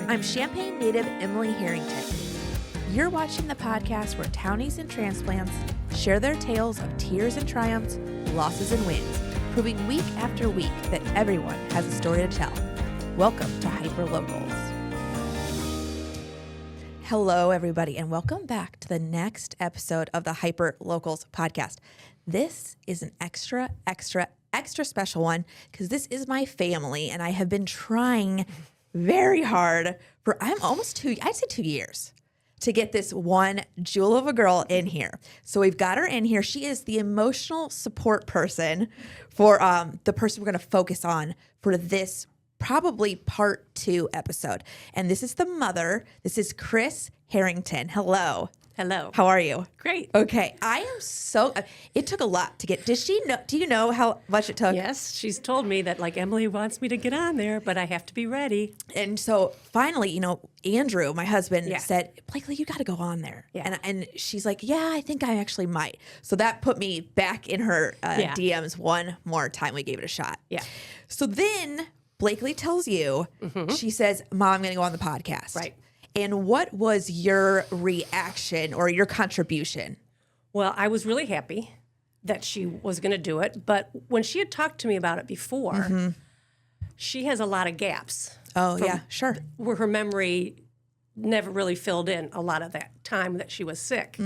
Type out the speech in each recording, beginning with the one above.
I'm Champaign native Emily Harrington. You're watching the podcast where townies and transplants share their tales of tears and triumphs, losses and wins, proving week after week that everyone has a story to tell. Welcome to HyperLocals. Hello, everybody, and welcome back to the next episode of the HyperLocals podcast. This is an extra special one because this is my family, and I have been trying very hard for almost 2 years to get this one jewel of a girl in here. So we've got her in here. She is the emotional support person for the person we're going to focus on for this probably part 2 episode. And this is the mother. This is Kris Harrington. Hello. Hello. How are you? Great. Okay. I am so, it took a lot to get, do you know how much it took? Yes, she's told me that Emily wants me to get on there, but I have to be ready. And so finally, Andrew, my husband, said, Blakely, you got to go on there. Yeah. And she's like, yeah, I think I actually might. So that put me back in her DMs one more time. We gave it a shot. Yeah. So then Blakely tells you, she says, Mom, I'm going to go on the podcast. Right. And what was your reaction or your contribution? Well, I was really happy that she was going to do it. But when she had talked to me about it before, she has a lot of gaps. Oh, yeah, sure. Where her memory never really filled in a lot of that time that she was sick.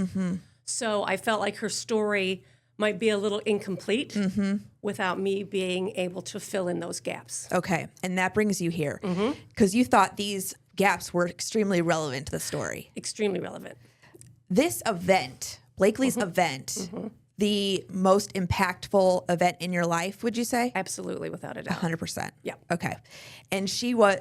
So I felt like her story might be a little incomplete without me being able to fill in those gaps. Okay. And that brings you here because you thought these gaps were extremely relevant to the story. Extremely relevant. This event, Blakely's event, the most impactful event in your life, would you say? Absolutely, without a doubt. 100%. Yeah. Okay. And she was,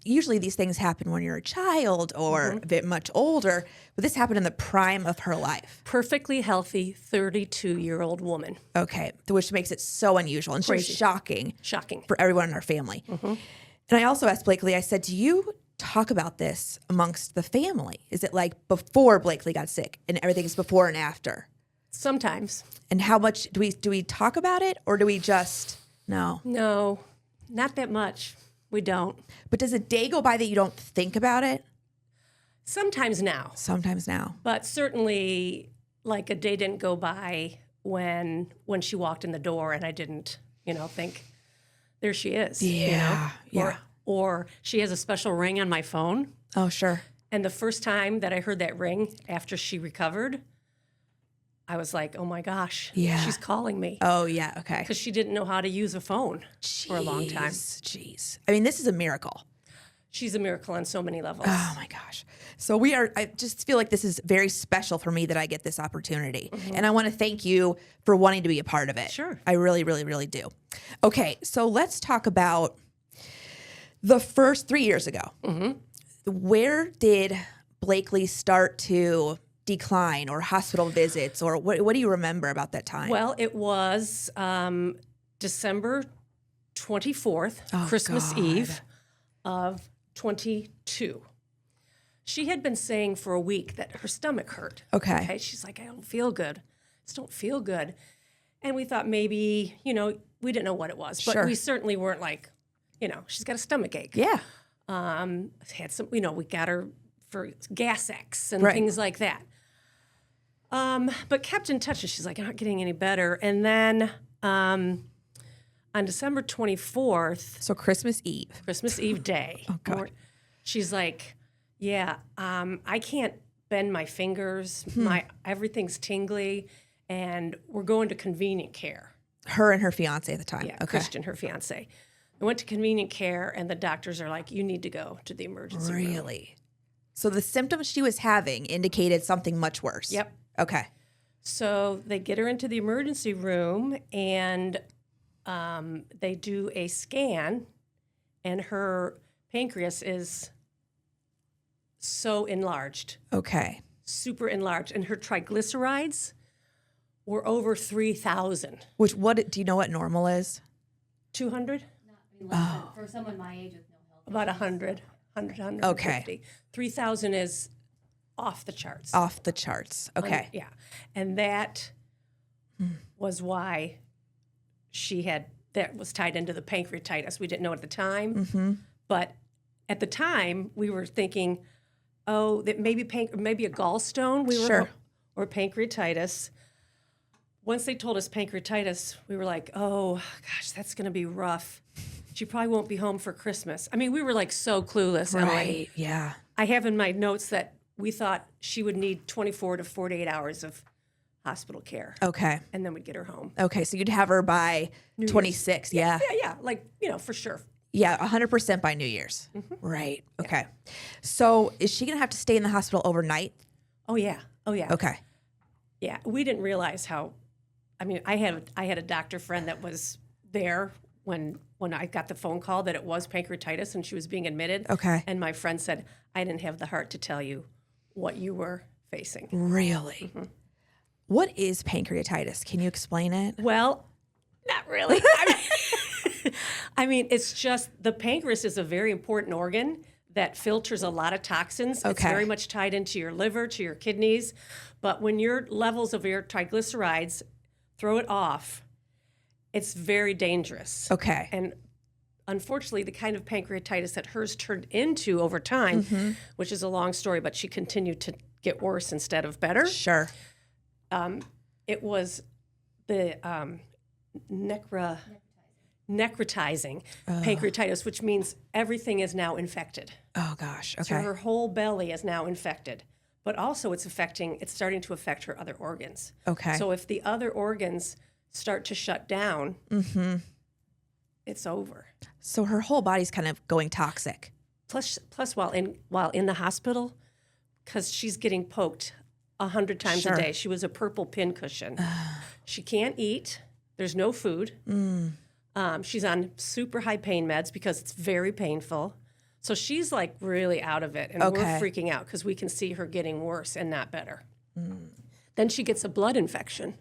usually these things happen when you're a child or a bit much older, but this happened in the prime of her life. Perfectly healthy 32-year-old woman. Okay. Which makes it so unusual and so shocking. Shocking. For everyone in our family. And I also asked Blakely, I said, do you talk about this amongst the family? Is it like before Blakely got sick and everything is before and after? Sometimes. And how much do we talk about it or do we just no? No, not that much. We don't. But does a day go by that you don't think about it? Sometimes now. Sometimes now. But certainly a day didn't go by when she walked in the door and I didn't, think there she is. Yeah. Yeah. Or she has a special ring on my phone. Oh, sure. And the first time that I heard that ring after she recovered, I was like, oh my gosh, she's calling me. Oh, yeah, okay. Because she didn't know how to use a phone for a long time. Jeez. I mean, this is a miracle. She's a miracle on so many levels. Oh my gosh. So I just feel like this is very special for me that I get this opportunity. And I want to thank you for wanting to be a part of it. Sure. I really, really, really do. Okay, so let's talk about the first 3 years ago. Where did Blakely start to decline or hospital visits or what do you remember about that time? Well, it was December 24th, Christmas Eve of 22. She had been saying for a week that her stomach hurt. Okay. She's like, I don't feel good. I just don't feel good. And we thought maybe, we didn't know what it was, but we certainly weren't like, she's got a stomach ache. Yeah. Had some, we got her for Gas X and things like that. But kept in touch, and she's like, I'm not getting any better. And then on December 24th. So Christmas Eve day. Oh, God. She's like, I can't bend my fingers. Everything's tingly, and we're going to convenient care. Her and her fiance at the time. Yeah, okay. Christian, her fiance. I went to convenient care, and the doctors are like, you need to go to the emergency room. Really? So the symptoms she was having indicated something much worse. Yep. Okay. So they get her into the emergency room, and they do a scan, and her pancreas is so enlarged. Okay. Super enlarged. And her triglycerides were over 3,000. Do you know what normal is? 200? For someone my age with no health. About 100, 150. Okay. 3,000 is off the charts. Off the charts. Okay. Yeah. And that was why that was tied into the pancreatitis. We didn't know at the time, but at the time, we were thinking, oh, that maybe maybe a gallstone. Sure. Or pancreatitis. Once they told us pancreatitis, we were like, oh, gosh, that's going to be rough. She probably won't be home for Christmas. I mean, we were like so clueless, Emily. Right. Yeah. I have in my notes that we thought she would need 24 to 48 hours of hospital care. Okay. And then we'd get her home. Okay. So you'd have her by 26. Yeah. Yeah. Like, for sure. Yeah. 100% by New Year's. Right. Okay. So is she going to have to stay in the hospital overnight? Oh, yeah. Okay. Yeah. We didn't realize how, I had a doctor friend that was there when I got the phone call that it was pancreatitis and she was being admitted. Okay. And my friend said, I didn't have the heart to tell you what you were facing. Really? What is pancreatitis? Can you explain it? Well, not really. It's just the pancreas is a very important organ that filters a lot of toxins. It's Okay. very much tied into your liver, to your kidneys. But when your levels of your triglycerides throw it off, it's very dangerous. Okay. And unfortunately, the kind of pancreatitis that hers turned into over time, which is a long story, but she continued to get worse instead of better. Sure. It was the necrotizing pancreatitis, which means everything is now infected. Oh gosh. So Okay. her whole belly is now infected. But also it's starting to affect her other organs. Okay. So if the other organs start to shut down, it's over. So her whole body's kind of going toxic. Plus while in the hospital, because she's getting poked 100 times Sure. a day. She was a purple pincushion. She can't eat. There's no food. She's on super high pain meds because it's very painful. So she's like really out of it, and Okay. we're freaking out because we can see her getting worse and not better. Then she gets a blood infection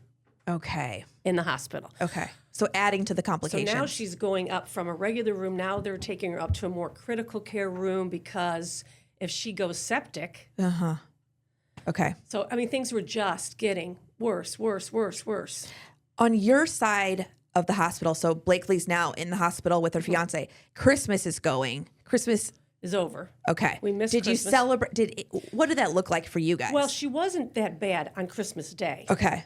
Okay. in the hospital. Okay. So adding to the So complications. now she's going up from a regular room. Now they're taking her up to a more critical care room because if she goes septic, Okay. so things were just getting worse. On your side of the hospital, so Blakely's now in the hospital with her fiance. Christmas is going. Christmas. Is over. Okay. We missed Did Christmas. you celebrate? What did that look like for you guys? Well, she wasn't that bad on Christmas Day. Okay.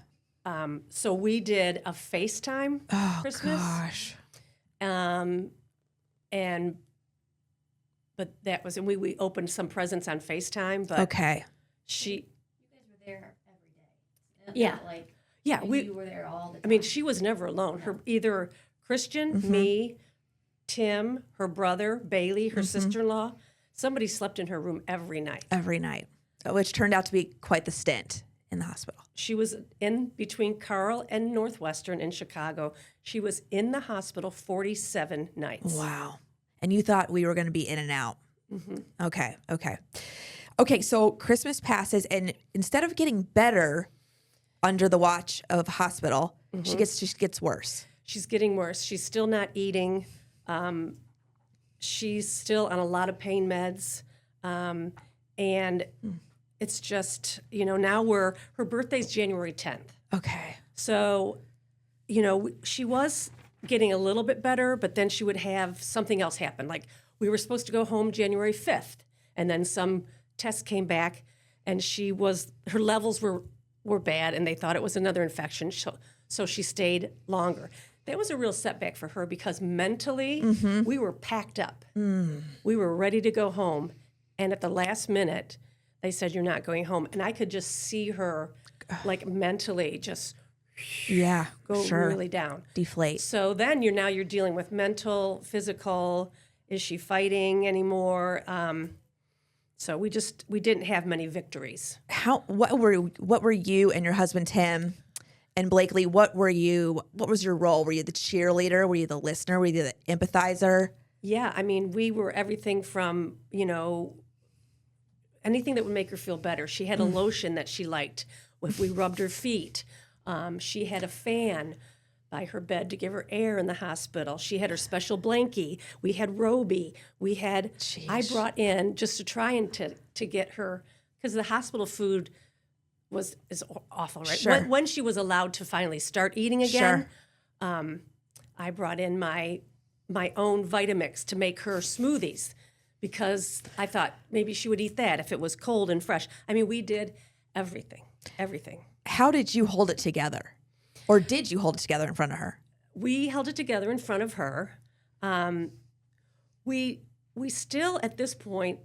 So we did a FaceTime Christmas. Gosh. But that was, and we opened some presents on FaceTime, but Okay. she, You guys were there every day. It's Yeah. not like yeah, you were there all the time. she was never alone. Her either Christian, me, Tim, her brother, Bailey, her sister-in-law, somebody slept in her room every night. Every night, which turned out to be quite the stint in the hospital. She was in between Carl and Northwestern in Chicago. She was in the hospital 47 nights. Wow. And you thought we were going to be in and out. Okay. Okay. So Christmas passes, and instead of getting better under the watch of hospital, she gets worse. She's getting worse. She's still not eating. She's still on a lot of pain meds. And it's just, now her birthday's January 10th. Okay. So, she was getting a little bit better, but then she would have something else happen. Like we were supposed to go home January 5th, and then some tests came back, and her levels were bad, and they thought it was another infection. So she stayed longer. That was a real setback for her because mentally we were packed up. We were ready to go home, and at the last minute, they said, "You're not going home," and I could just see her, like mentally, just go really down. Deflate. So then you're dealing with mental, physical. Is she fighting anymore? So we didn't have many victories. What were you and your husband Tim and Blakely? What was your role? Were you the cheerleader? Were you the listener? Were you the empathizer? Yeah, we were everything from, anything that would make her feel better. She had a lotion that she liked. If we rubbed her feet. She had a fan by her bed to give her air in the hospital. She had her special blankie. We had Roby. I brought in just to try and to get her, because the hospital food is awful, right? Sure. When she was allowed to finally start eating again, I brought in my own Vitamix to make her smoothies, because I thought maybe she would eat that if it was cold and fresh. I mean, we did everything. How did you hold it together? Or did you hold it together in front of her? We held it together in front of her. We still at this point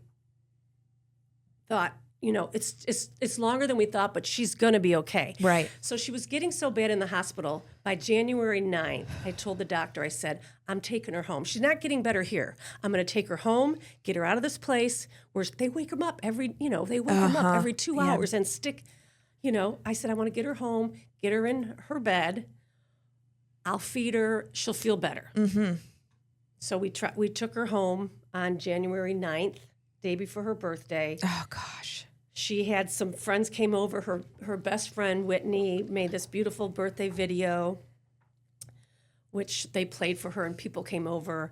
thought, it's longer than we thought, but she's going to be okay. Right. So she was getting so bad in the hospital. By January 9th, I told the doctor, I said, I'm taking her home. She's not getting better here. I'm going to take her home, get her out of this place where they wake them up every 2 hours and stick, I said, I want to get her home, get her in her bed. I'll feed her. She'll feel better. Mm-hmm. So we took her home on January 9th, day before her birthday. Oh, gosh. She had some friends came over. Her best friend, Whitney, made this beautiful birthday video, which they played for her, and people came over.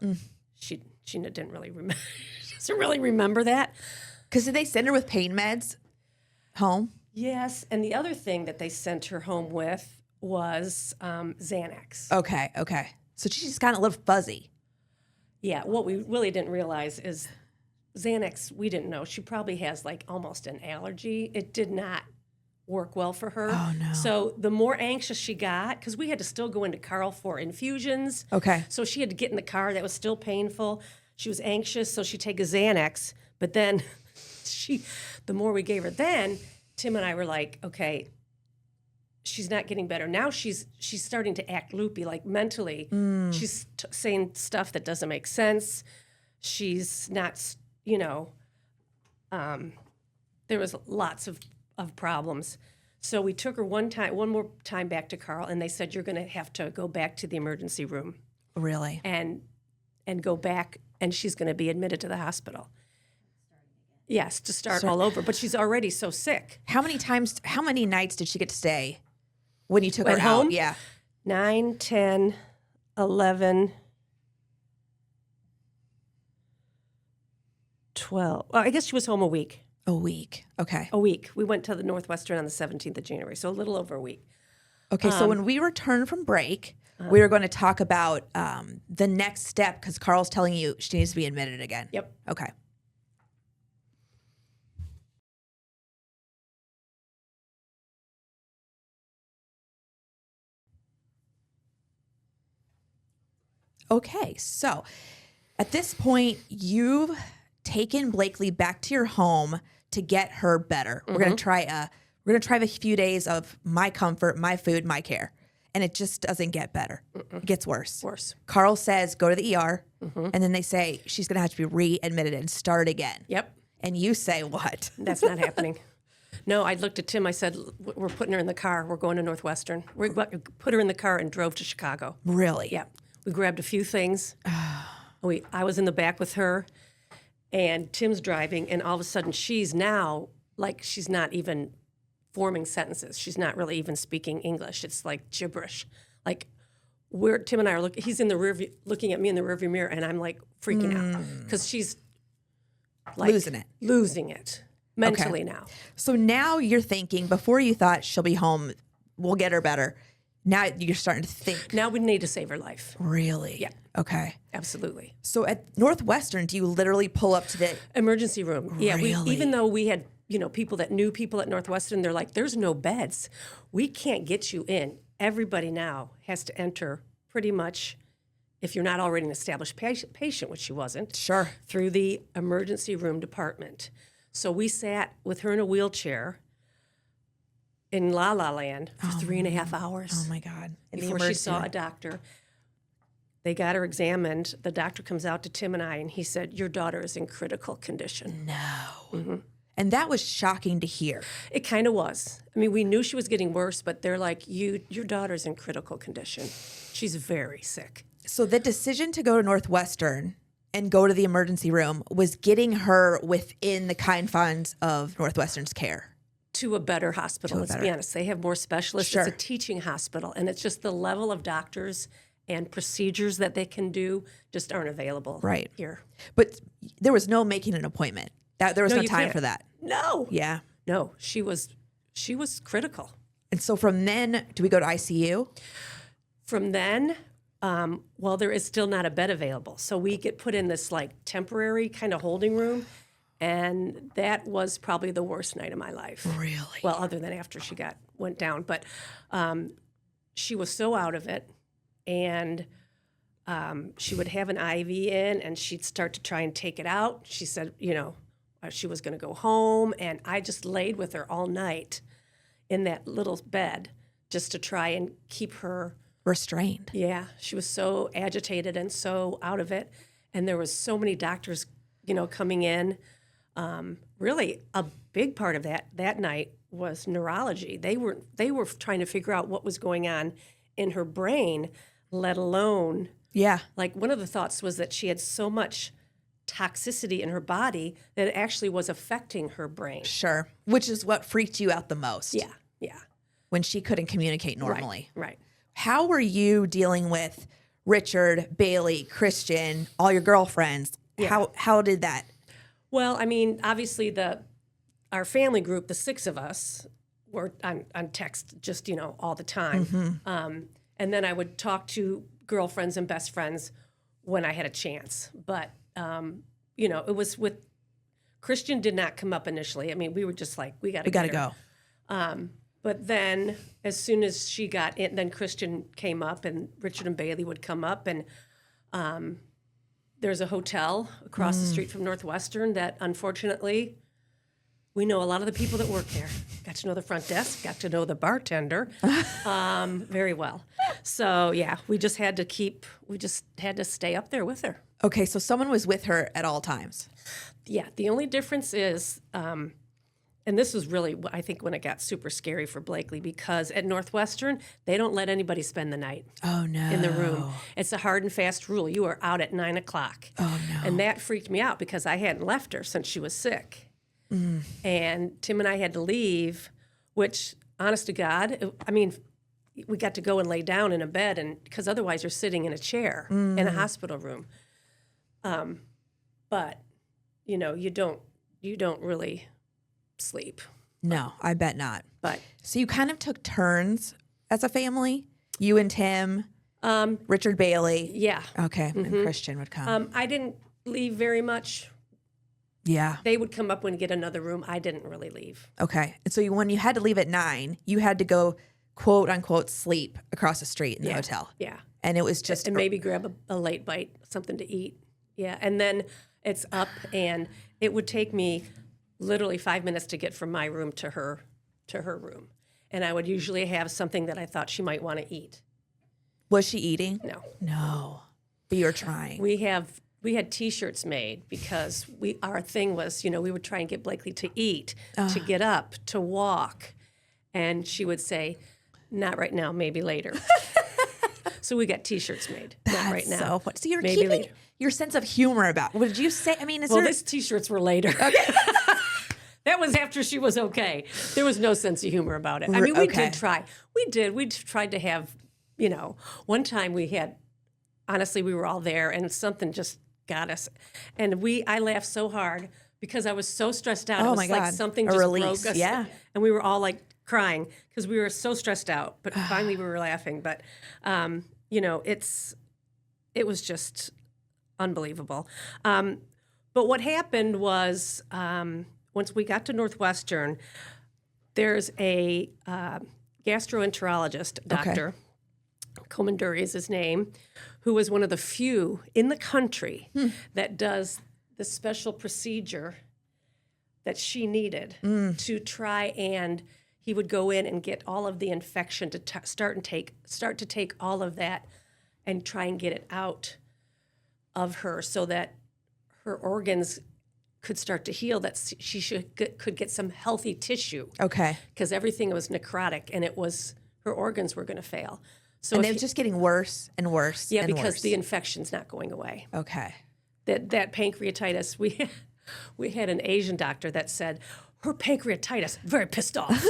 She didn't really remember. She doesn't really remember that. Because did they send her with pain meds home? Yes, and the other thing that they sent her home with was Xanax. Okay. So she just got a little fuzzy. Yeah, what we really didn't realize is Xanax, we didn't know. She probably has like almost an allergy. It did not work well for her. Oh, no. So the more anxious she got, because we had to still go into Carl for infusions. Okay. So she had to get in the car. That was still painful. She was anxious, so she'd take a Xanax. But then the more we gave her, then Tim and I were like, okay, she's not getting better. Now she's starting to act loopy, like mentally. She's saying stuff that doesn't make sense. She's not, there was lots of problems. So we took her one more time back to Carl, and they said, you're going to have to go back to the emergency room. Really? And go back, and she's going to be admitted to the hospital. Yes, to start all over. But she's already so sick. How many nights did she get to stay when you took her At home? out? Yeah. 9, 10, 11, 12. Well, I guess she was home a week. A week. Okay. A week. We went to the Northwestern on the 17th of January, so a little over a week. Okay, so when we return from break, we are going to talk about the next step because Carl's telling you she needs to be admitted again. Yep. Okay. Okay, so at this point, you've taken Blakely back to your home to get her better. We're gonna try a few days of my comfort, my food, my care, and it just doesn't get better. It gets worse. Worse. Carl says go to the ER, and then they say she's gonna have to be readmitted and start again. Yep. And you say what? That's not happening. No, I looked at Tim. I said, we're putting her in the car. We're going to Northwestern. We put her in the car and drove to Chicago. Really? Yeah. We grabbed a few things. I was in the back with her, and Tim's driving, and all of a sudden she's now, like, she's not even forming sentences. She's not really even speaking English. It's like gibberish. Like, Tim and I are he's in the rear view, looking at me in the rearview mirror, and I'm like freaking out because she's like losing it mentally now. So now you're thinking, before you thought she'll be home, we'll get her better. Now you're starting to think. Now we need to save her life. Really? Yeah. Okay. Absolutely. So at Northwestern, do you literally pull up to the emergency room? Yeah. Really? Even though we had, people that knew people at Northwestern, they're like, there's no beds. We can't get you in. Everybody now has to enter pretty much, if you're not already an established patient, which she wasn't, Sure. through the emergency room department. So we sat with her in a wheelchair in La La Land for 3.5 hours. Oh my God. Before she saw a doctor. They got her examined. The doctor comes out to Tim and I, and he said, your daughter is in critical condition. No. And that was shocking to hear. It kind of was. I mean, we knew she was getting worse, but they're like, your daughter's in critical condition. She's very sick. So the decision to go to Northwestern and go to the emergency room was getting her within the confines of Northwestern's care. To a better hospital, let's be honest. They have more specialists. Sure. It's a teaching hospital, and it's just the level of doctors and procedures that they can do just aren't available here. But there was no making an appointment. There was no you time can't. for that. No. Yeah. No, she was critical. And so from then, do we go to ICU? From then, well, there is still not a bed available. So we get put in this like temporary kind of holding room. And that was probably the worst night of my life. Really? Well, other than after she went down. But she was so out of it. And she would have an IV in and she'd start to try and take it out. She said, she was going to go home. And I just laid with her all night in that little bed just to try and keep her restrained. Yeah. She was so agitated and so out of it. And there was so many doctors, coming in. Really, a big part of that night was neurology. They were trying to figure out what was going on in her brain, let alone. Yeah. Like one of the thoughts was that she had so much toxicity in her body that it actually was affecting her brain. Sure. Which is what freaked you out the most. Yeah. Yeah. When she couldn't communicate normally. Right. How were you dealing with Richard, Bailey, Christian, all your girlfriends? Yeah. How did that? Well, I mean, obviously our family group, the 6 of us, were on text just, all the time. Mm-hmm. And then I would talk to girlfriends and best friends when I had a chance. But, it was with Christian did not come up initially. I mean, we were just like, we got to go. But then as soon as she got in, then Christian came up and Richard and Bailey would come up. And there's a hotel across the street from Northwestern that unfortunately we know a lot of the people that work there. Got to know the front desk, got to know the bartender very well. So yeah, we just had to stay up there with her. Okay, so someone was with her at all times. Yeah, the only difference is, and this was really, I think, when it got super scary for Blakely, because at Northwestern, they don't let anybody spend the night Oh, no. in the room. It's a hard and fast rule. You are out at 9 o'clock. Oh, no. And that freaked me out because I hadn't left her since she was sick. And Tim and I had to leave, which, honest to God, we got to go and lay down in a bed, and because otherwise you're sitting in a chair in a hospital room. But, you don't really sleep. No, I bet not. But So you kind of took turns as a family? You and Tim, Richard Bailey. yeah, Okay, and Christian would come. I didn't leave very much. Yeah. They would come up and get another room. I didn't really leave. Okay. And so when you had to leave at 9, you had to go, quote unquote, sleep across the street in the hotel. Yeah. And it was just And maybe grab a late bite, something to eat. Yeah. And then it's up, and it would take me literally 5 minutes to get from my room to her room. And I would usually have something that I thought she might want to eat. Was she eating? No. No. But you were trying. We had T-shirts made because our thing was, we would try and get Blakely to eat, to get up, to walk. And she would say, not right now, maybe later. So we got T-shirts made. Not right now. So what? So you're maybe keeping later. your sense of humor about. What did you say? I mean, These T-shirts were later. Okay. That was after she was okay. There was no sense of humor about it. I mean, we did try. We tried to have, one time honestly, we were all there and something just got us. And I laughed so hard because I was so stressed out. Oh, it was my like God. something A just release, broke us. yeah. And we were all like crying because we were so stressed out. But finally we were laughing. But, it was just unbelievable. But what happened was once we got to Northwestern, there's a gastroenterologist, doctor, Comanduri is his name, who was one of the few in the country that does the special procedure that she needed to try, and he would go in and get all of the infection to start to take all of that and try and get it out of her so that her organs could start to heal, that she could get some healthy tissue. Okay. Because everything was necrotic, and her organs were going to fail. So And it was just getting worse and worse. yeah, and because worse. the infection's not going away. Okay. That pancreatitis, we had an Asian doctor that said her pancreatitis, very pissed off.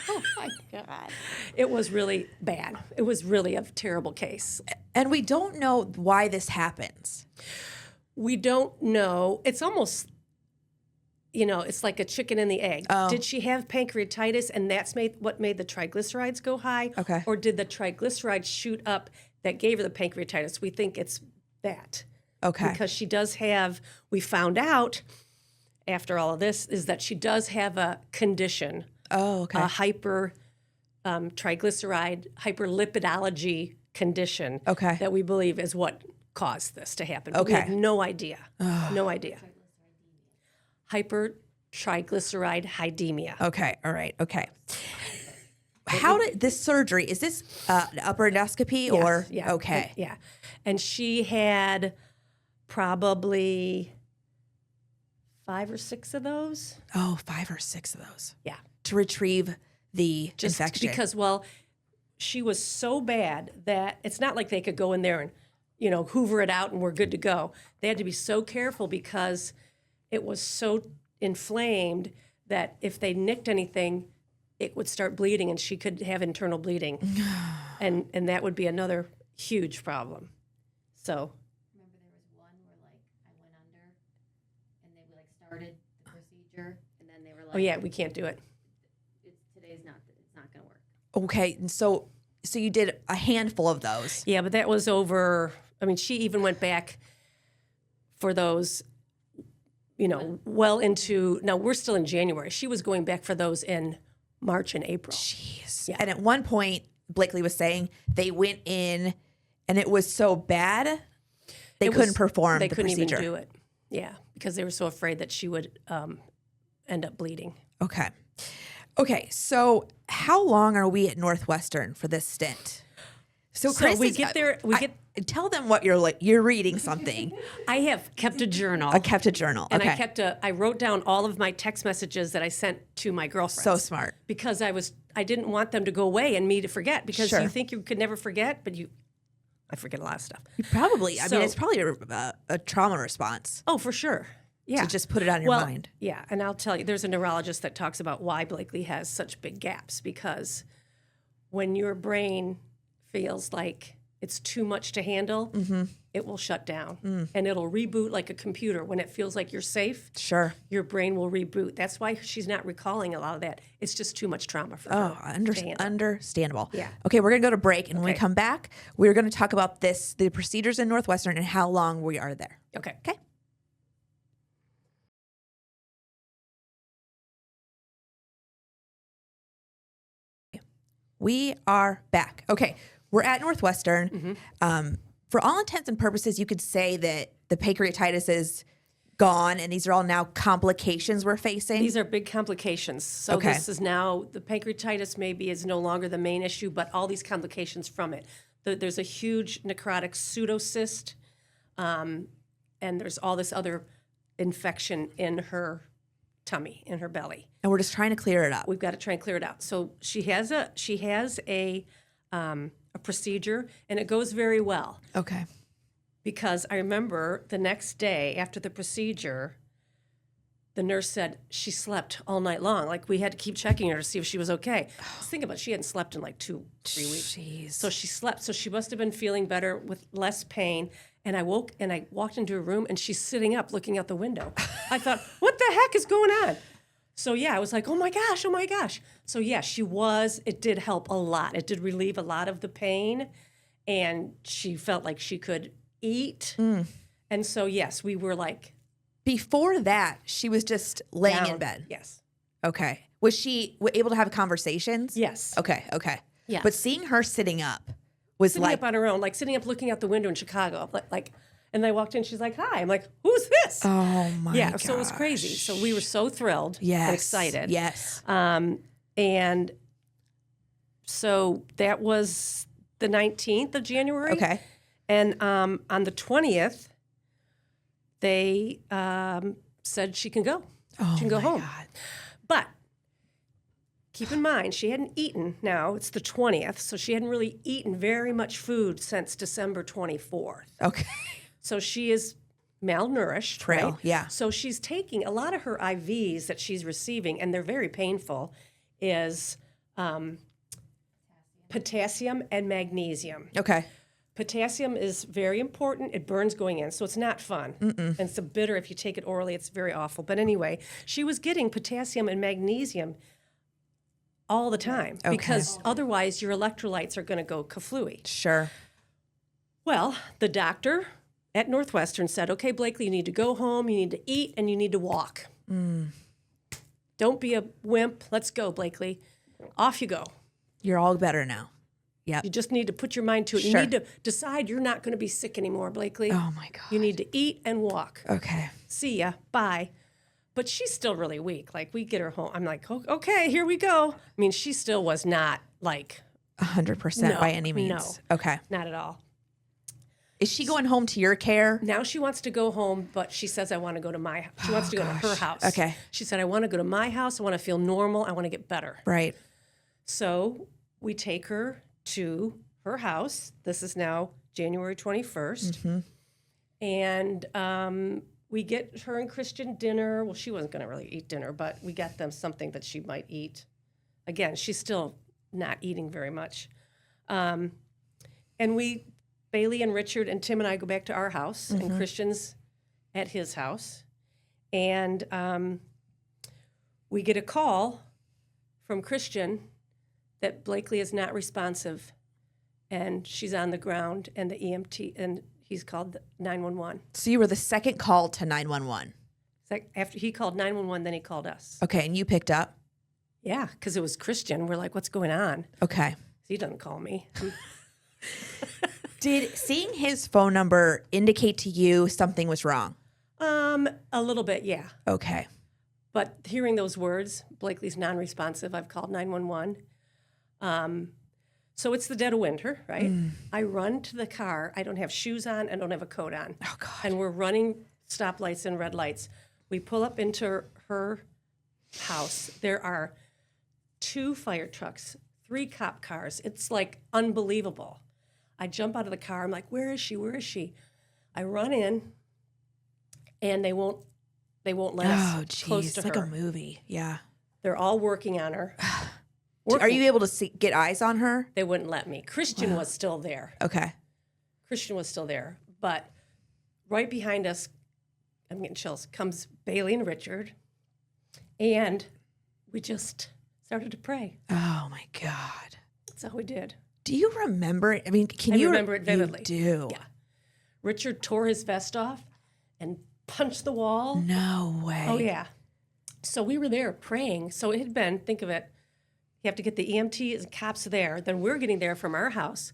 Oh my God. It was really bad. It was really a terrible case. And we don't know why this happens. We don't know. It's almost, it's like a chicken and the egg. Oh. Did she have pancreatitis and that's what made the triglycerides go high? Okay. Or did the triglycerides shoot up that gave her the pancreatitis. We think it's that. Okay. Because she does have, we found out after all of this, is that she does have a condition, Oh, okay. a triglyceride, hyperlipidology condition Okay. that we believe is what caused this to happen. But we Okay. had no idea. No idea. Hypertriglyceridemia. Okay. All right. Okay. How did this surgery, is this an upper endoscopy or? Yeah. Okay. Yeah. And she had probably 5 or 6 of those. Oh, 5 or 6 of those Yeah. to retrieve the Just infection. because, she was so bad that it's not like they could go in there and, hoover it out and we're good to go. They had to be so careful because it was so inflamed that if they nicked anything, it would start bleeding and she could have internal bleeding. and that would be another huge problem. So. Remember there was one where I went under and they started the procedure and then they were like, Oh yeah, we can't do it. It's not going to work. Okay. And so you did a handful of those. Yeah, but that was over. She even went back for those, well into, now we're still in January. She was going back for those in March and April. Jeez. Yeah. And at one point, Blakely was saying they went in and it was so bad they couldn't perform They the couldn't procedure. even do it. Yeah, because they were so afraid that she would end up bleeding. Okay. Okay. So how long are we at Northwestern for this stint? So Kris, we get there. Tell them what you're reading something. I have kept a journal. I kept a journal. And Okay. I wrote down all of my text messages that I sent to my girlfriends. So smart. Because I didn't want them to go away and me to forget, because Sure. you think you could never forget, but I forget a lot of stuff. You probably, So- it's probably a trauma response Oh, for sure. Yeah. to just put it on your mind. Yeah, and I'll tell you, there's a neurologist that talks about why Blakely has such big gaps, because when your brain feels like it's too much to handle, it will shut down and it'll reboot like a computer. When it feels like you're safe, Sure. your brain will reboot. That's why she's not recalling a lot of that. It's just too much trauma for her. to handle. Understandable. Yeah. Okay, we're going to go to break. And when we Okay. come back, we're going to talk about the procedures in Northwestern and how long we are there. Okay. Okay. We are back. Okay, we're at Northwestern. For all intents and purposes, you could say that the pancreatitis is gone, and these are all now complications we're facing. These are big complications. So Okay. this is now, the pancreatitis maybe is no longer the main issue, but all these complications from it. There's a huge necrotic pseudocyst, and there's all this other infection in her tummy, in her belly. And we're just trying to clear it up. We've got to try and clear it out. So she has a procedure, and it goes very well. Okay. Because I remember the next day after the procedure, the nurse said she slept all night long. Like, we had to keep checking her to see if she was okay. Just think about it. She hadn't slept in 2-3 weeks. Jeez. So she slept. So she must have been feeling better with less pain. And I woke and I walked into her room and she's sitting up looking out the window. I thought, what the heck is going on? So yeah, I was like, oh my gosh. So yeah, it did help a lot. It did relieve a lot of the pain, and she felt like she could eat. And so yes, we were like, Before that, she was just laying in down. bed. Yes. Okay. Was she able to have conversations? Yes. Okay. Yes. But seeing her sitting up was Sitting like, up on her own, like sitting up looking out the window in Chicago. And I walked in, she's like, hi. I'm like, who's this? oh my yeah, so it was crazy. So we were so thrilled Yes. and excited. Yes. And so that was the 19th of January. Okay. And on the 20th, they said she can go. Oh She can go my home. God. But keep in mind, she hadn't eaten now. It's the 20th, so she hadn't really eaten very much food since December 24th. Okay. So she is malnourished, Frail, right? yeah. So she's taking a lot of her IVs that she's receiving, and they're very painful, is potassium and magnesium. Okay. Potassium is very important. It burns going in, so it's not fun. And it's bitter if you take it orally. It's very awful. But anyway, she was getting potassium and magnesium all the time because otherwise your electrolytes are going to go kaflooey. Sure. Well, the doctor at Northwestern said, okay, Blakely, you need to go home, you need to eat, and you need to walk. Don't be a wimp. Let's go, Blakely. Off you go. You're all better now. Yep. You just need to put your mind to it. Sure. You need to decide you're not going to be sick anymore, Blakely. Oh my God. You need to eat and walk. Okay. See ya. Bye. But she's still really weak. Like, we get her home. I'm like, okay, here we go. I mean, she still was not like 100% by any means. No. Okay. Not at all. Is she going home to your care? Now she wants to go home, but she says, I want to go to my house. She wants to go to her house. Okay. She said, I want to go to my house. I want to feel normal. I want to get better. Right. So we take her to her house. This is now January 21st. And we get her and Christian dinner. Well, she wasn't going to really eat dinner, but we got them something that she might eat. Again, she's still not eating very much. And Bailey and Richard and Tim and I go back to our house, and Christian's at his house. And we get a call from Christian that Blakely is not responsive, and she's on the ground, and the EMT, and he's called 911. So you were the second call to 911. It's like after he called 911, then he called us. Okay. And you picked up? Yeah, because it was Christian. We're like, what's going on? Okay. He doesn't call me. Did seeing his phone number indicate to you something was wrong? A little bit, yeah. Okay. But hearing those words, Blakely's non-responsive, I've called 911. So it's the dead of winter, right? I run to the car. I don't have shoes on. I don't have a coat on. Oh, God. And we're running stoplights and red lights. We pull up into her house. There are 2 fire trucks, 3 cop cars. It's like unbelievable. I jump out of the car. I'm like, where is she? Where is she? I run in, and they won't let us close to like her. a movie. Yeah. They're all working on her. Are you able to get eyes on her? They wouldn't let me. Christian was still there. Okay. Christian was still there. But right behind us, I'm getting chills, comes Bailey and Richard. And we just started to pray. Oh, my God. That's all we did. Do you remember it? I mean, I remember it vividly. You do? Yeah. Richard tore his vest off and punched the wall. No way. Oh, yeah. So we were there praying. So it had been, think of it, you have to get the EMTs and cops there. Then we're getting there from our house.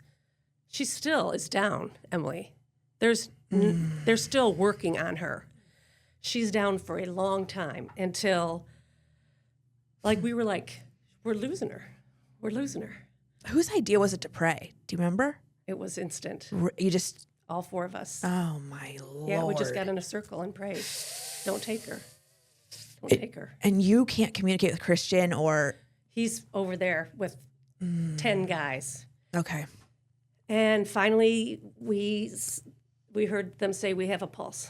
She still is down, Emily. They're still working on her. She's down for a long time until, we were like, we're losing her. We're losing her. Whose idea was it to pray? Do you remember? It was instant. You just... All 4 of us. Oh, my Lord. Yeah, we just got in a circle and prayed. Don't take her. Don't take her. And you can't communicate with Christian or... He's over there with 10 guys. Okay. And finally, we heard them say, we have a pulse.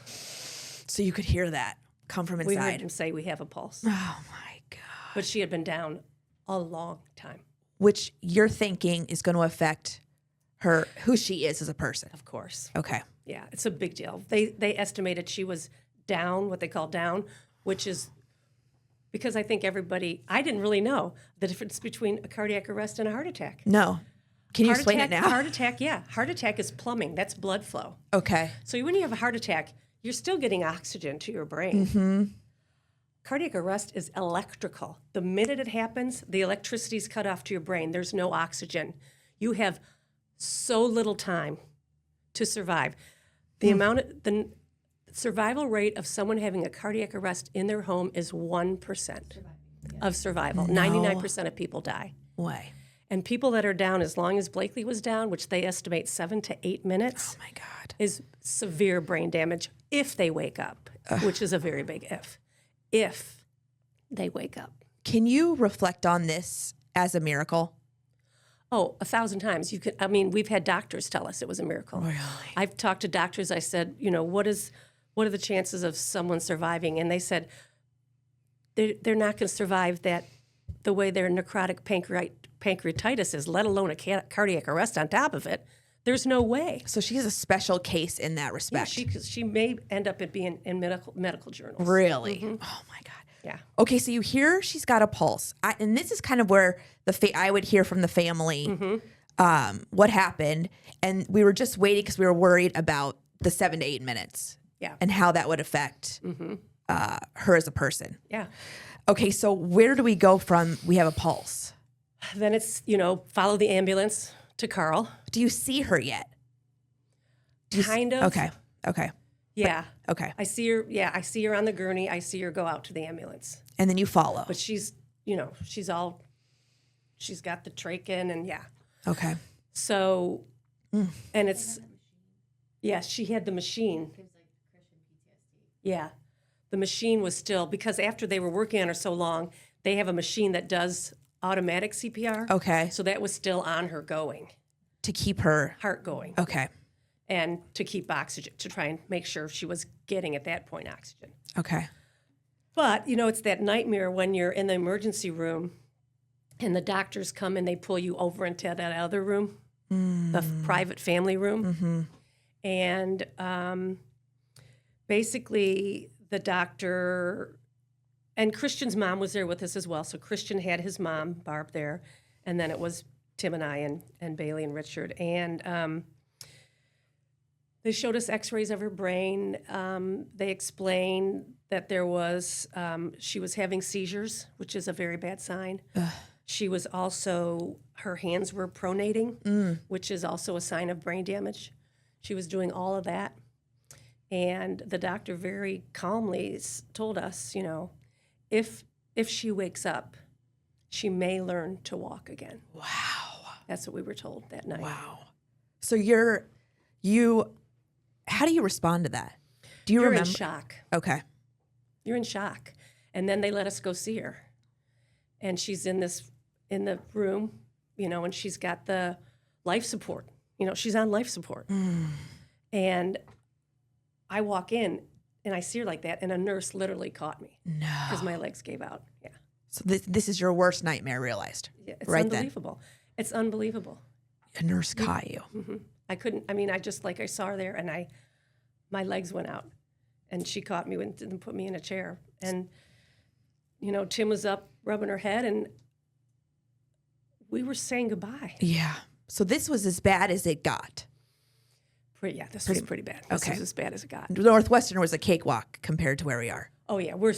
So you could hear that come from We heard inside. them say, we have a pulse. Oh, my God. But she had been down a long time. Which you're thinking is going to affect her, who she is as a person. Of course. Okay. Yeah, it's a big deal. They estimated she was down, what they call down, which is because I think I didn't really know the difference between a cardiac arrest and a heart attack. No. Can you explain it now? Heart attack, yeah. Heart attack is plumbing. That's blood flow. Okay. So when you have a heart attack, you're still getting oxygen to your brain. Cardiac arrest is electrical. The minute it happens, the electricity is cut off to your brain. There's no oxygen. You have so little time to survive. The survival rate of someone having a cardiac arrest in their home is 1% of survival. 99% of people die. Way. And people that are down as long as Blakely was down, which they estimate 7 to 8 minutes, Oh, my God. is severe brain damage if they wake up, which is a very big if. If they wake up. Can you reflect on this as a miracle? Oh, 1,000 times. We've had doctors tell us it was a miracle. Really? I've talked to doctors. I said, what are the chances of someone surviving? And they said they're not going to survive that the way their necrotic pancreatitis is, let alone a cardiac arrest on top of it. There's no way. So she's a special case in that Yeah, respect. she may end up being in medical journals. Really? Oh, my God. Yeah. Okay, so you hear she's got a pulse. And this is kind of where I would hear from the family what happened. And we were just waiting because we were worried about the 7 to 8 minutes. Yeah. And how that would affect her as a person. Yeah. Okay, so where do we go from we have a pulse? Then it's, follow the ambulance to Carl. Do you see her yet? Kind of. Okay. Yeah. Okay. I see her. Yeah, I see her on the gurney. I see her go out to the ambulance. And then you follow. But she's got the trach in and yeah. Okay. So, and it's, yes, she had the machine. Yeah. The machine was still, because after they were working on her so long, they have a machine that does automatic CPR. Okay. So that was still on her going. To keep her Heart going. Okay. And to keep oxygen, to try and make sure she was getting at that point oxygen. Okay. But, it's that nightmare when you're in the emergency room and the doctors come and they pull you over into that other room, the private family room. And basically the doctor, and Christian's mom was there with us as well. So Christian had his mom, Barb, there. And then it was Tim and I and Bailey and Richard. And they showed us x-rays of her brain. They explained that there was, she was having seizures, which is a very bad sign. She was also, her hands were pronating, which is also a sign of brain damage. She was doing all of that. And the doctor very calmly told us, if she wakes up, she may learn to walk again. Wow. That's what we were told that night. Wow. So how do you respond to that? Do you You're remember? in shock. Okay. You're in shock. And then they let us go see her. And she's in the room, and she's got the life support. She's on life support. And I walk in and I see her like that, and a nurse literally caught me. No. Because my legs gave out. Yeah. So this is your worst nightmare realized. Yeah, it's right unbelievable. It's unbelievable. Then. A nurse caught you. I couldn't, I saw her there and my legs went out and she caught me and put me in a chair. And, Tim was up rubbing her head and we were saying goodbye. Yeah. So this was as bad as it got. This was pretty bad. This was as bad as it got. Northwestern was a cakewalk compared to where we are. Oh yeah, we're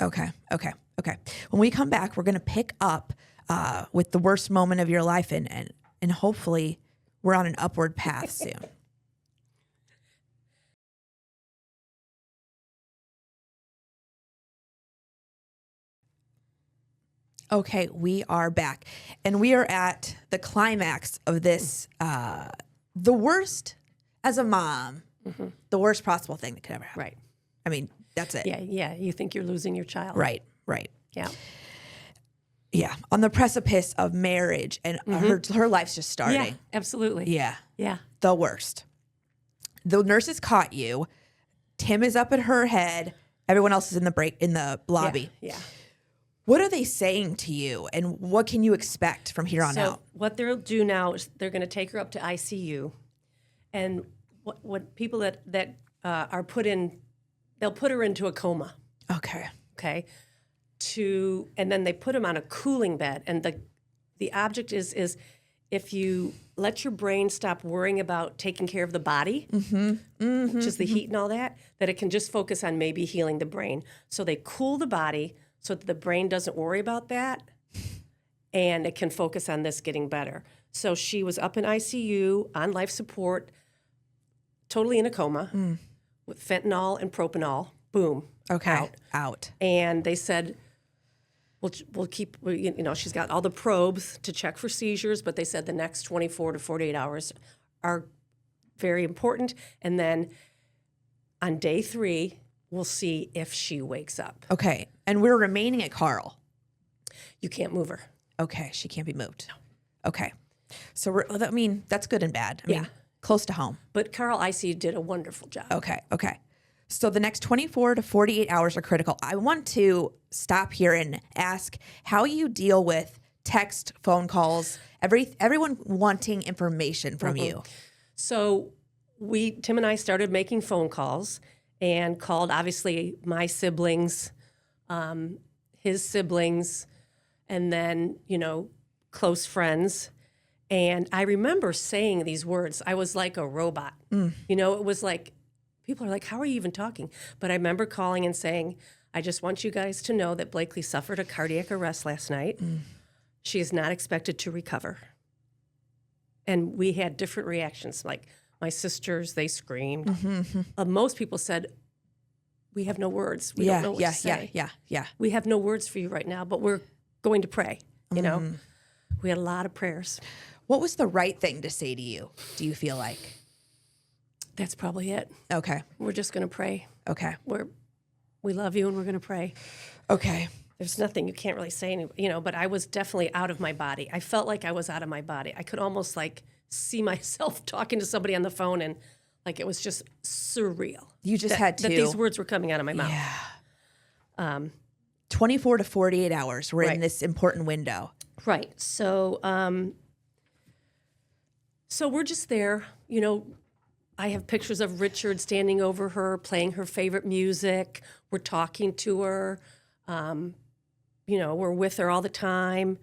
Okay. When we come back, we're going to pick up with the worst moment of your life and hopefully we're on an upward path soon. Okay, we are back. And we are at the climax of this, the worst, as a mom, the worst possible thing that could ever happen. right. I mean, that's it. Yeah. You think you're losing your child. Right. Yeah. Yeah, on the precipice of marriage, and her life's just starting. Yeah, absolutely. Yeah, Yeah. the worst. The nurses caught you. Tim is up at her head. Everyone else is in the lobby. Yeah. What are they saying to you, and what can you expect from here on So out? what they'll do now is they're going to take her up to ICU, and what people that are put in, they'll put her into a coma. Okay. Okay. And then they put them on a cooling bed, and the object is if you let your brain stop worrying about taking care of the body, which is the heat and all that it can just focus on maybe healing the brain. So they cool the body so that the brain doesn't worry about that, and it can focus on this getting better. So she was up in ICU on life support, totally in a coma, with fentanyl and propanol. Boom. Okay. Out. And they said, we'll keep, she's got all the probes to check for seizures, but they said the next 24 to 48 hours are very important. And then on day 3, we'll see if she wakes up. Okay. And we're remaining at Carl. You can't move her. Okay. She can't be moved. Okay. So that's good and bad. I mean, Yeah. close to home. But Carl ICU did a wonderful job. Okay. So the next 24 to 48 hours are critical. I want to stop here and ask how you deal with text, phone calls, everyone wanting information from you. So Tim and I started making phone calls and called obviously my siblings, his siblings, and then, close friends. And I remember saying these words. I was like a robot. You know, it was like, people are like, how are you even talking? But I remember calling and saying, I just want you guys to know that Blakely suffered a cardiac arrest last night. She is not expected to recover. And we had different reactions. Like my sisters, they screamed. Most people said, we have no words. We don't know what to say. Yeah. We have no words for you right now, but we're going to pray, you know? We had a lot of prayers. What was the right thing to say to you, do you feel like? That's probably it. Okay. We're just going to pray. Okay. We love you and we're going to pray. Okay. There's nothing you can't really say, you know, but I was definitely out of my body. I felt like I was out of my body. I could almost like see myself talking to somebody on the phone, and like it was just surreal. You just had to. That these words were coming out of my mouth. Yeah. 24 to 48 hours. We're in Right. this important window. Right. So, so we're just there, you know. I have pictures of Richard standing over her, playing her favorite music. We're talking to her. You know, we're with her all the time.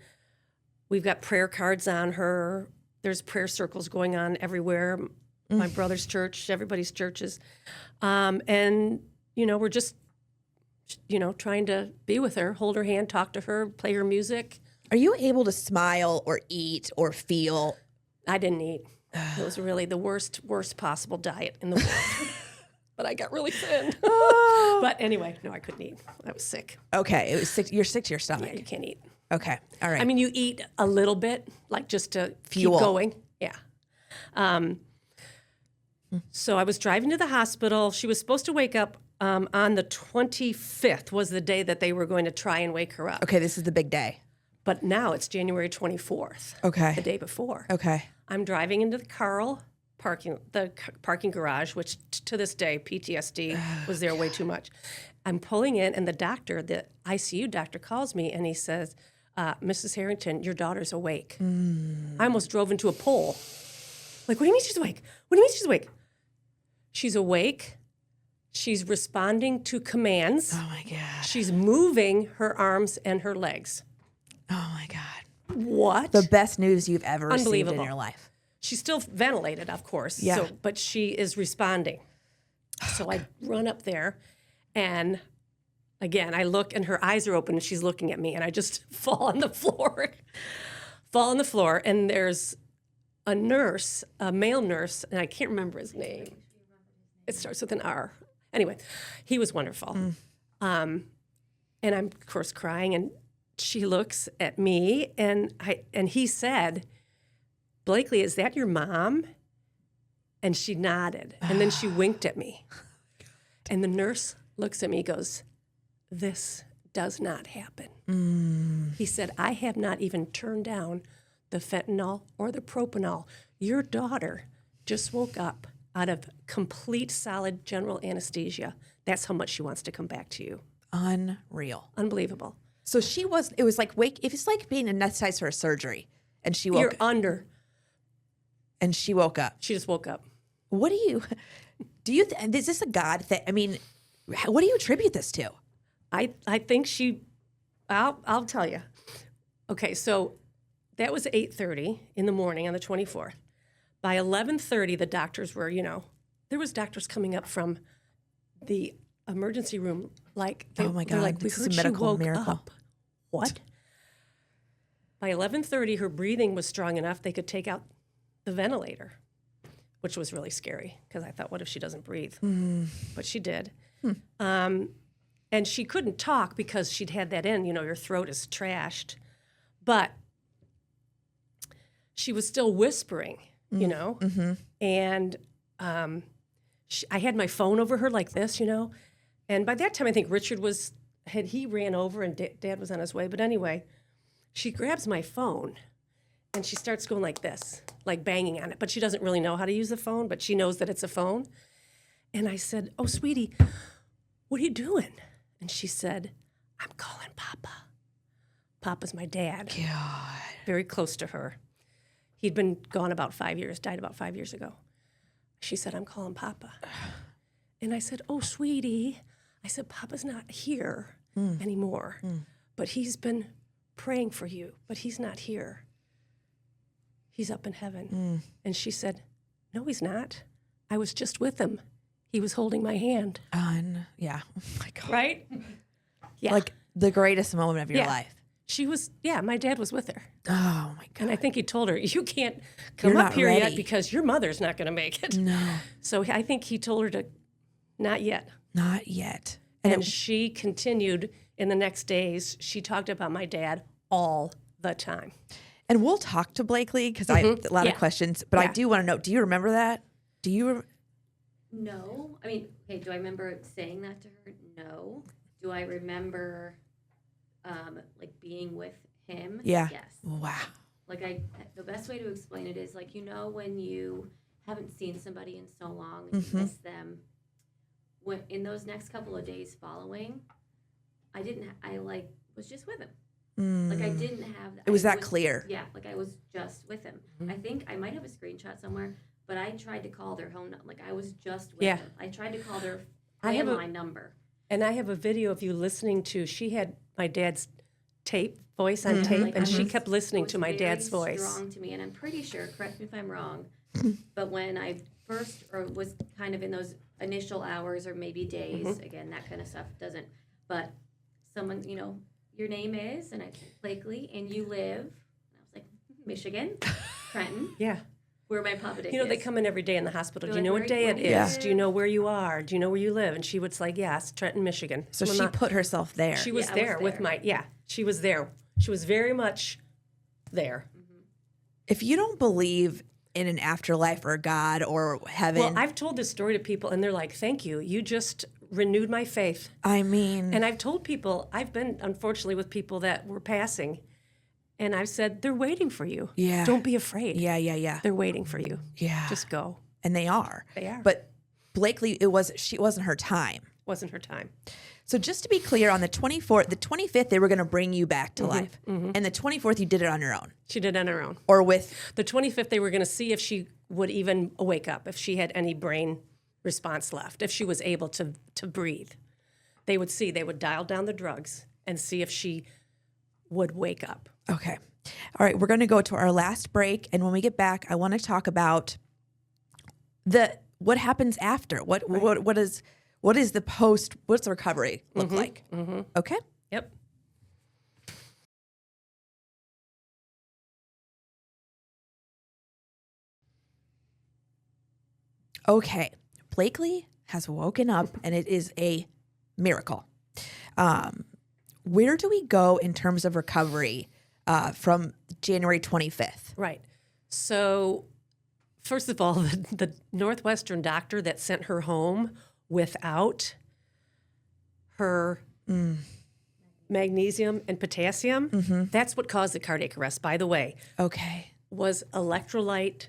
We've got prayer cards on her. There's prayer circles going on everywhere. My brother's church, everybody's churches. And, you know, we're just, you know, trying to be with her, hold her hand, talk to her, play her music. Are you able to smile or eat or feel? I didn't eat. It was really the worst possible diet in the world. But I got really thin. But anyway, no, I couldn't eat. I was sick. Okay. It was sick. You're sick to your stomach. Yeah, you can't eat. Okay. All right. I mean, you eat a little bit, like just to Fuel. keep going. Yeah. So I was driving to the hospital. She was supposed to wake up on the 25th was the day that they were going to try and wake her up. okay. This is the big day. But now it's January 24th. Okay. The day before. Okay. I'm driving into the Carl parking garage, which to this day, PTSD was there way too much. I'm pulling in, and the ICU doctor calls me, and he says, Mrs. Harrington, your daughter's awake. I almost drove into a pole. Like, what do you mean she's awake? What do you mean she's awake? She's awake. She's responding to commands. Oh, my God. She's moving her arms and her legs. Oh, my God. What? The best news you've ever received in Unbelievable. your life. She's still ventilated, of course. Yeah. But she is responding. So I run up there, and again, I look, and her eyes are open, and she's looking at me, and I just fall on the floor. And there's a nurse, a male nurse, and I can't remember his name. It starts with an R. Anyway, he was wonderful. And I'm, of course, crying, and she looks at me, and he said, Blakely, is that your mom? And she nodded, and then she winked at me. And the nurse looks at me and goes, this does not happen. He said, I have not even turned down the fentanyl or the propanol. Your daughter just woke up out of complete solid general anesthesia. That's how much she wants to come back to you. Unreal. Unbelievable. So it was like it's like being anesthetized for a surgery. And she woke You're under. And she woke up. She just woke up. What is this a God thing? I mean, what do you attribute this to? I think I'll tell you. Okay, so that was 8:30 in the morning on the 24th. By 11:30, the doctors were, there was doctors coming up from the emergency room like, oh my God, they're like, we this is heard a medical she woke miracle. up. What? By 11:30, her breathing was strong enough they could take out the ventilator, which was really scary because I thought, what if she doesn't breathe? But she did. And she couldn't talk because she'd had that in, your throat is trashed. But she was still whispering, and I had my phone over her like this, and by that time I think Richard he ran over and Dad was on his way. But anyway, she grabs my phone and she starts going like this, like banging on it. But she doesn't really know how to use the phone, but she knows that it's a phone. And I said, oh, sweetie, what are you doing? And she said, I'm calling Papa. Papa's my dad. God. Very close to her. He'd been gone about 5 years, died about 5 years ago. She said, I'm calling Papa. And I said, oh, sweetie. I said, Papa's not here anymore. But he's been praying for you, but he's not here. he's up in heaven. And she said, no, he's not. I was just with him. He was holding my hand. Yeah. Oh my God. Right? Yeah. Like the greatest moment of your life. She was, my dad was with her. Oh my God. And I think he told her, you can't come You're up not here ready. yet because your mother's not going to make it. No. So I think he told her to, not yet. Not yet. And she continued in the next days. She talked about my dad all the time. And we'll talk to Blakely because I have a lot of questions, but I do want to know, do you remember that? Do you? No. I mean, okay, do I remember saying that to her? No. Do I remember, like, being with him? Yeah. Yes. Wow. Like, the best way to explain it is, like, when you haven't seen somebody in so long and you miss them, when in those next couple of days following, I was just with him. Like, I didn't have... It was that clear. Yeah, like, I was just with him. I think I might have a screenshot somewhere, but I tried to call their home... Like, I was just with them. I tried to call their landline number. And I have a video of you listening to... She had my dad's voice on tape, Like, and she was- kept listening it was to my dad's very voice. strong to me, and I'm pretty sure, correct me if I'm wrong, but when I first was kind of in those initial hours or maybe days, again, that kind of stuff doesn't... But someone, your name is, and I said, Blakely, and you live, and I was like, Michigan, Trenton, Yeah. where my papa is. They come in every day in the hospital. They're Do you know like, what where day you it live? is? Do you know where you are? Do you know where you live? And she would say, yes, Trenton, Michigan. So she put herself there. She was Yeah, I was there with there. she was there. She was very much there. If you don't believe in an afterlife or God or heaven, Well, I've told this story to people, and they're like, thank you. You just renewed my faith. I mean, And I've told people, I've been, unfortunately, with people that were passing, and I've said, they're waiting for you. Yeah. Don't be afraid. yeah. They're waiting for you. Yeah. Just go. And they are. They are. But Blakely, it wasn't her time. Wasn't her time. So just to be clear, on the 25th, they were going to bring you back to life. And the 24th, you did it on your own. She did it on her own. Or with... The 25th, they were going to see if she would even wake up, if she had any brain response left, if she was able to breathe. They would see. They would dial down the drugs and see if she would wake up. Okay. All right, we're going to go to our last break. And when we get back, I want to talk about what happens after. What is the post, what's the recovery look like? Okay? Yep. Okay. Blakely has woken up, and it is a miracle. Where do we go in terms of recovery from January 25th? Right. So, first of all, the Northwestern doctor that sent her home without her magnesium and potassium, that's what caused the cardiac arrest, by the way, Okay. was electrolyte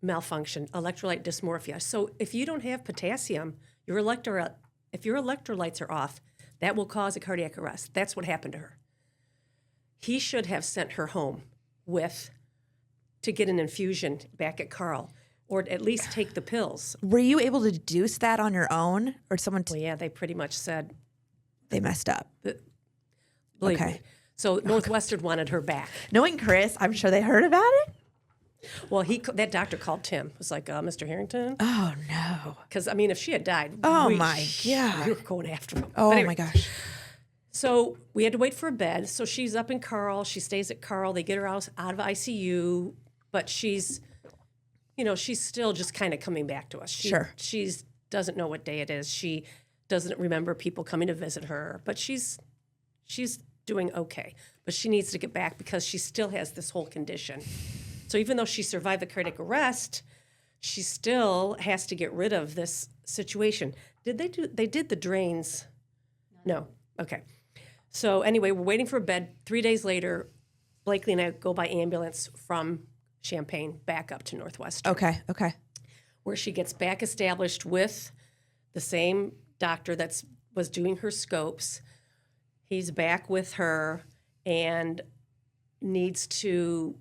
malfunction, electrolyte dysmorphia. So if you don't have potassium, if your electrolytes are off, that will cause a cardiac arrest. That's what happened to her. He should have sent her home to get an infusion back at Carl, or at least take the pills. Were you able to deduce that on your own, or someone Well, yeah, they pretty much said, they messed up? believe Okay. me. So Northwestern wanted her back. Knowing Kris, I'm sure they heard about it. Well, that doctor called Tim. Was like, Mr. Harrington? Oh no. Because, I mean, if she had died, Oh, we my God. we were going after him. Oh But anyway, my gosh. So we had to wait for a bed. So she's up in Carl. She stays at Carl. They get her out of ICU, but she's still just kind of coming back to us. Sure. She doesn't know what day it is. She doesn't remember people coming to visit her, but she's doing okay. But she needs to get back because she still has this whole condition. So even though she survived the cardiac arrest, she still has to get rid of this situation. They did the drains? No. Okay. So anyway, we're waiting for a bed. 3 days later, Blakely and I go by ambulance from Champaign back up to Northwestern, Okay. where she gets back established with the same doctor that was doing her scopes. He's back with her and needs to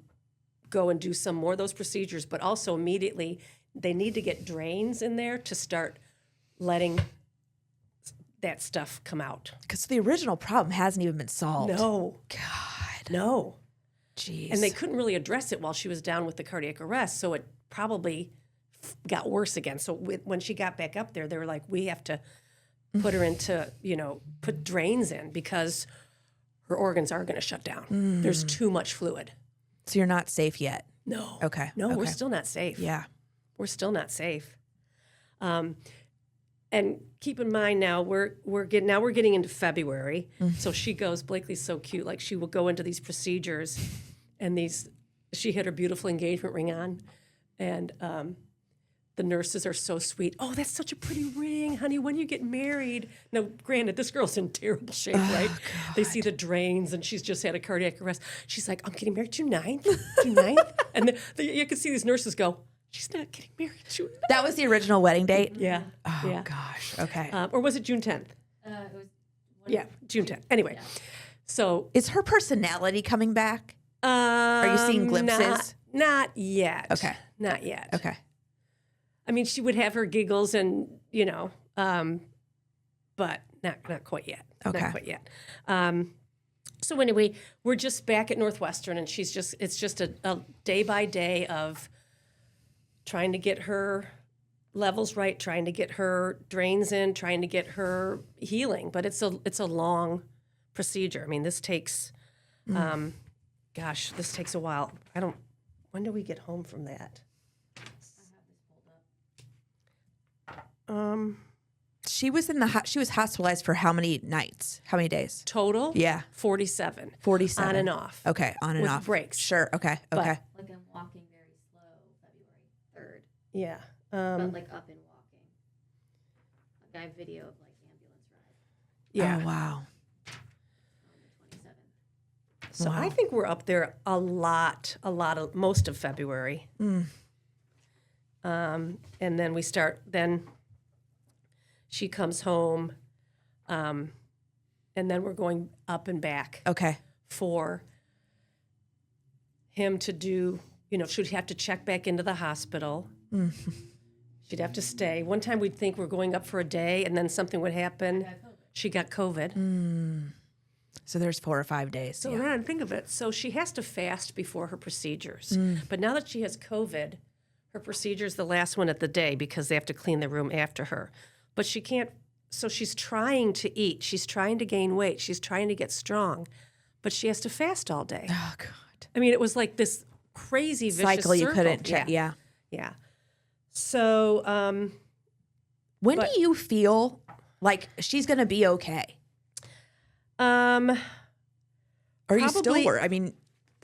go and do some more of those procedures, but also immediately they need to get drains in there to start letting that stuff come out. Because the original problem hasn't even been solved. No. God. No. Jeez. And they couldn't really address it while she was down with the cardiac arrest, so it probably got worse again. So when she got back up there, they were like, we have to put her into, put drains in because her organs are going to shut down. There's too much fluid. So you're not safe yet? No. Okay. No, we're Okay. still not safe. Yeah. We're still not safe. And keep in mind now we're getting into February. So she goes, Blakely's so cute. Like she will go into these procedures, and she had her beautiful engagement ring on, and the nurses are so sweet. Oh, that's such a pretty ring, honey. When you get married? Now, granted, this girl's in terrible shape, right? God. They see the drains, and she's just had a cardiac arrest. She's like, I'm getting married June 9th? June 9th? And you can see these nurses go, she's not getting married June 9th. That was the original wedding date? Yeah. Oh, yeah. gosh. Okay. Or was it June 10th? It was Yeah, June 10th. Anyway, so Is her personality coming back? Are you seeing glimpses? Not yet. Okay. Not yet. Okay. I mean, she would have her giggles and, but not quite yet. Okay. Not quite yet. So anyway, we're just back at Northwestern, and it's just a day by day of trying to get her levels right, trying to get her drains in, trying to get her healing. But it's a long procedure. I mean, this takes, this takes a while. When do we get home from that? She was she was hospitalized for how many nights? How many days? Total? Yeah. 47. 47. On and off. Okay. On and With off. breaks. Sure. Okay. But- Okay. like I'm walking very slow February 3rd, Yeah. but like up and walking. Like I have video of like ambulance ride Yeah. Oh, wow. on the 27th. So I think we're up there a lot of most of February. And then then she comes home, and then we're going up and back Okay. for him to do, she'd have to check back into the hospital. She'd have to stay. One time we'd think we're going up for a day, and then something would happen. She got COVID. So there's 4 or 5 days. So Yeah. then think of it. So she has to fast before her procedures. But now that she has COVID, her procedure's the last one at the day because they have to clean the room after her. But she can't, so she's trying to eat. She's trying to gain weight. She's trying to get strong. But she has to fast all day. Oh, God. I mean, it was like this crazy vicious Cycle you circle. couldn't check. Yeah. Yeah. So, When But- do you feel like she's going to be okay? Are you still Probably- worried? I mean,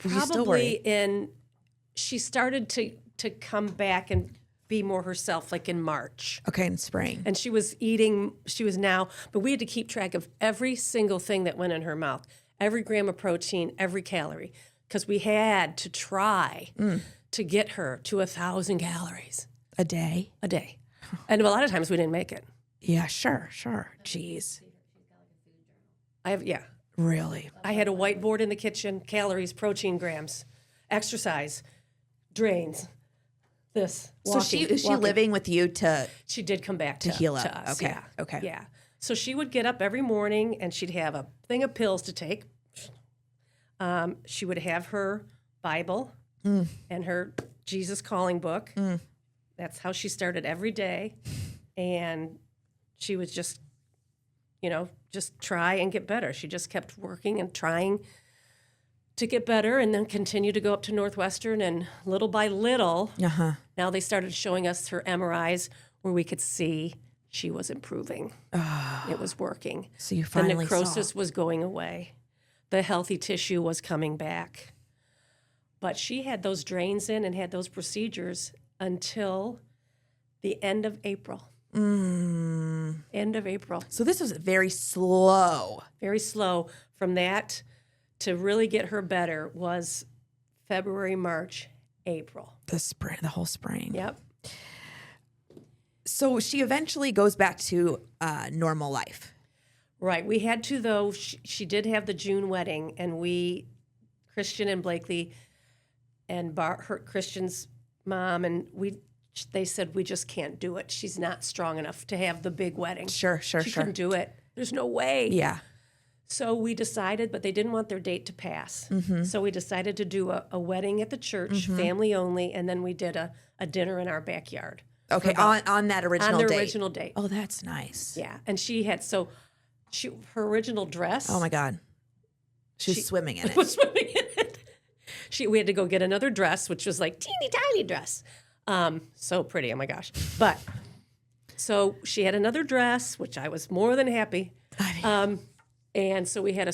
are you still worried? She started to come back and be more herself, like in March. Okay, in spring. And she was but we had to keep track of every single thing that went in her mouth, every gram of protein, every calorie, because we had to try to get her to 1,000 calories A day? a day. And a lot of times we didn't make it. Yeah, sure. Jeez. Really? I had a whiteboard in the kitchen, calories, protein grams, exercise, drains, this. So is she walking. living with you to She did come back to heal up? to us. Okay, Yeah. okay. Yeah. So she would get up every morning and she'd have a thing of pills to take. She would have her Bible and her Jesus calling book. That's how she started every day. And she was just try and get better. She just kept working and trying to get better and then continue to go up to Northwestern. And little by little, now they started showing us her MRIs where we could see she was improving. It was working. So you finally the necrosis was going away. The healthy tissue was coming back. But she had those drains in and had those procedures until the end of April. End of April. So this was very slow. Very slow. From that to really get her better was February, March, April. The whole spring. Yep. So she eventually goes back to normal life. Right. We had to, though. She did have the June wedding, and Christian and Blakely and her Christian's mom, and they said, we just can't do it. She's not strong enough to have the big wedding. Sure. She couldn't do it. There's no way. Yeah. So we decided, but they didn't want their date to pass. So we decided to do a wedding at the church, family only, and then we did a dinner in our backyard. Okay, on that original On the date. original date. Oh, that's nice. Yeah, and her original dress. Oh my God. She's swimming in it. Was swimming in it. We had to go get another dress, which was like teeny tiny dress. So pretty, oh my gosh. But so she had another dress, which I was more than happy. And so we had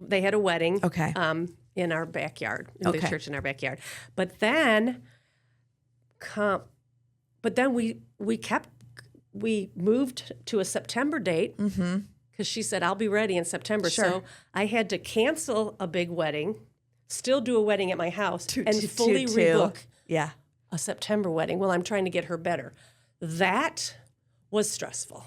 they had a wedding. Okay. In our backyard, in Okay. the church in our backyard. But then we moved to a September date because she said, I'll be ready in September. Sure. So I had to cancel a big wedding, still do a wedding at my house, and fully rebook Yeah. a September wedding. Well, I'm trying to get her better. That was stressful.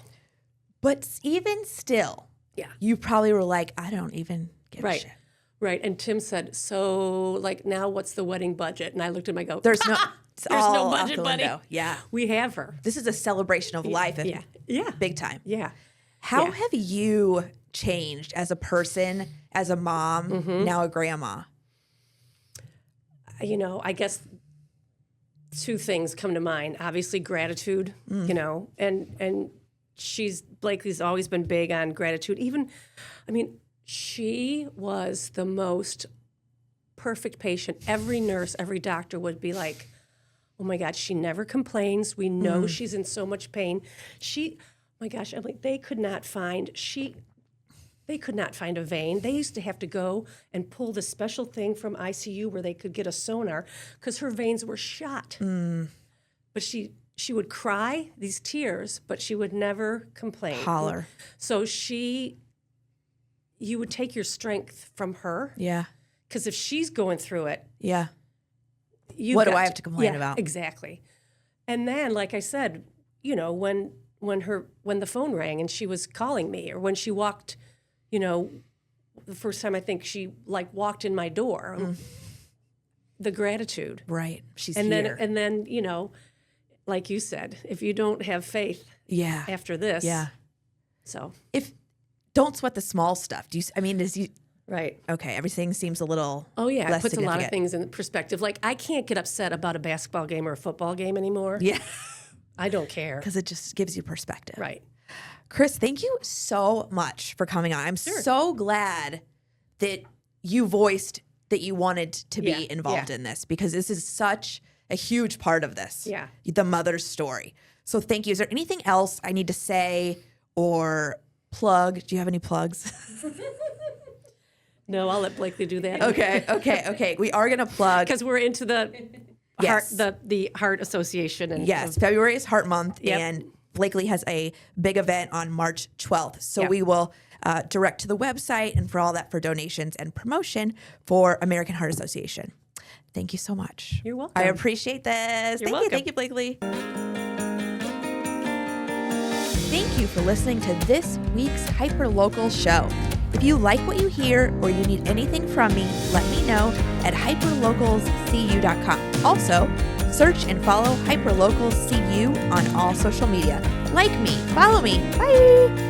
But even still, Yeah. you probably were like, I don't even give a Right. shit. Right. And Tim said, so like now what's the wedding budget? And I looked at him, I go, There's no, it's There's all no out budget, the buddy. window. Yeah. we have her. This is a celebration of life. Yeah. Yeah. Big time. Yeah. How Yeah. have you changed as a person, as a mom, now a grandma? I guess two things come to mind. Obviously, gratitude, and Blakely's always been big on gratitude. She was the most perfect patient. Every nurse, every doctor would be like, oh my God, she never complains. We know she's in so much pain. My gosh, I'm like, they could not find a vein. They used to have to go and pull this special thing from ICU where they could get a sonar because her veins were shot. But she would cry these tears, but she would never complain. Holler. So you would take your strength from her Yeah. because if she's going through it, Yeah. you What do I have to complain about? Exactly. And then, like I said, when the phone rang and she was calling me, or when she walked, the first time I think she walked in my door, the gratitude. Right. She's And here. then, like you said, if you don't have faith yeah. after this. Yeah. So. Don't sweat the small stuff. Right. Okay, everything seems a little Oh, yeah. less It puts a lot of significant. things in perspective. Like, I can't get upset about a basketball game or a football game anymore. Yeah. I don't care. Because it just gives you perspective. Right. Kris, thank you so much for coming on. I'm so glad that you voiced that you wanted to be involved in this, because this is such a huge part of this. Yeah. The mother's story. So thank you. Is there anything else I need to say or plug? Do you have any plugs? No, I'll let Blakely do that. Okay. We are going to plug. Because we're into the Yes. the Heart Association. And Yes, February is Heart Month, Yep. and Blakely has a big event on March 12th. So Yep. we will direct to the website and for all that for donations and promotion for American Heart Association. Thank you so much. You're welcome. I appreciate this. You're Thank you. welcome. Thank you, Blakely. Thank you for listening to this week's HyperLocal show. If you like what you hear or you need anything from me, let me know at hyperlocalscu.com. Also, search and follow HyperLocalsCU on all social media. Like me, follow me. Bye.